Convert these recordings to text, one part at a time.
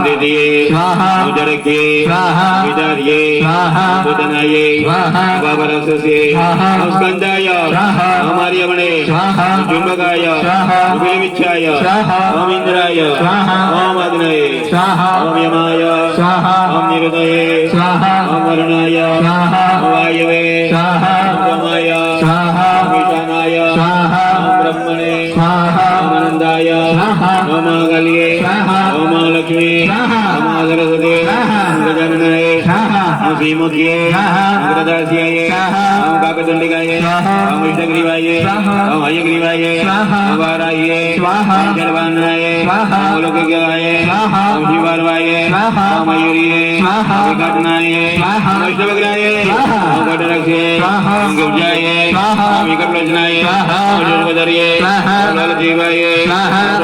द्वितीये उदरके विदार्ये उदनाये बाबरससे स्कंदाय अमार्यमणे जुम्बकाय उबिलविच्छाय ओम इंद्राय ओम अग्नये ओम यमाय ओम निरुदये ओम वरुणाय ओम वायवे ओम ब्रह्माय ओम ईशानाय ओम ब्रह्मणे ओम आनंदाय ओम मांगल्ये ओम महालक्ष्मी ओम सरस्वती ओम गजाननाय ओम श्रीमुख्ये ओम गदास्याय ओम काकतुंडिकाय ओम विष्णुग्रीवाय ओम हयग्रीवाय ओम वाराह्ये ओम जलवाहनाय ओम लोकगाय ओम शिवार्वाय ओम मयूर्ये ओम विकटनाय ओम वैष्णवग्राय ओम घटरक्षे ओम गुब्जाय ओम विकटलोचनाय ओम जलवदर्ये ओम ललजीवाय ओम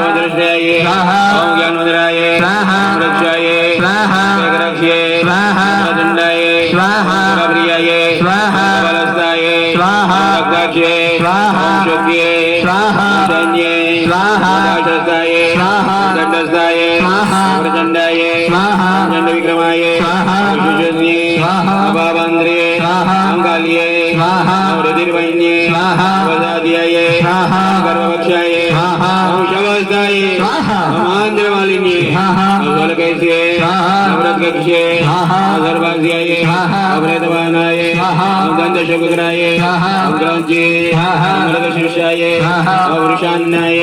रोदृष्टाय ओम ज्ञानवदराय ओम रक्षाय ओम वेगरक्ष्ये ओम दण्डाय ओम प्रियाय ओम बलस्ताय ओम रक्षाक्षे ओम शोक्ये ओम सैन्ये ओम राक्षसाय ओम दण्डस्थाय ओम प्रचण्डाय ओम दण्डविक्रमाय ओम शुशस्ये ओम भावान्द्रिये ओम काल्ये ओम रुधिर्वैन्ये ओम वदाध्याय ओम गर्भवक्षाय ओम शवस्ताय ओम आन्द्रमालिन्ये ओम सोलकैस्ये ओम रत्कक्षे ओम सर्वास्याय ओम रेतवाहनाय ओम गन्धशोकग्राय ओम ग्रौञ्चे ओम मृगशीर्षाय ओम वृषान्नाय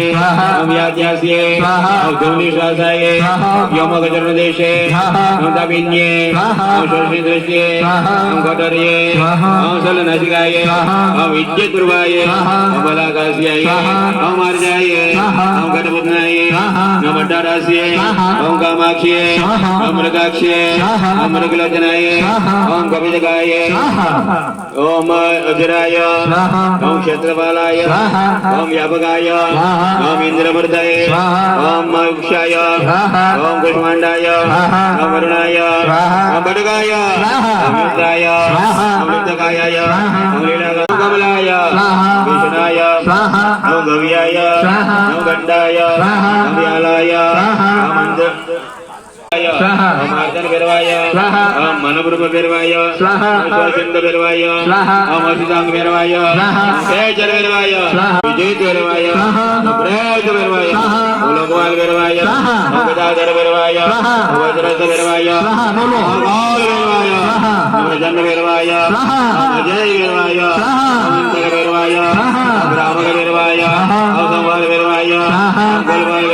ओम याज्ञास्ये ओम धूम्निश्वासाय ओम व्योमगजर्णदेशे ओम दाभिन्ये ओम शोषिदृश्ये ओम कटर्ये ओम सलनसिकाय ओम विद्युद्रुवाय ओम बलाकास्याय ओम अर्जाय ओम घटपुत्नाय ओम भट्टारास्ये ओम कामाक्ष्ये ओम मृगाक्ष्ये ओम मृगलोचनाय ओम कपितकाय ओम अजराय ओम क्षेत्रपालाय ओम व्यापकाय ओम इंद्रमूर्तये ओम मोक्षाय ओम कुष्माण्डाय ओम वरुणाय ओम बडगाय ओम मित्राय ओम मित्रकायाय ओम लीलाय ओम कमलाय ओम विष्णाय ओम गव्याय ओम गण्डाय ओम व्यालाय ओम अंध ओम आर्दन बेरवाय ओम मनोब्रह्म बेरवाय ओम स्वचंद बेरवाय ओम असितांग बेरवाय ओम तेजर बेरवाय विजय बेरवाय ओम प्रेत बेरवाय ओम लोकवाल बेरवाय ओम गदाधर बेरवाय ओम वज्रथ बेरवाय ओम गौर बेरवाय ओम रजन बेरवाय ओम अजय बेरवाय ओम इंद्र बेरवाय ओम रामग बेरवाय ओम संवार बेरवाय ओम गोलवाल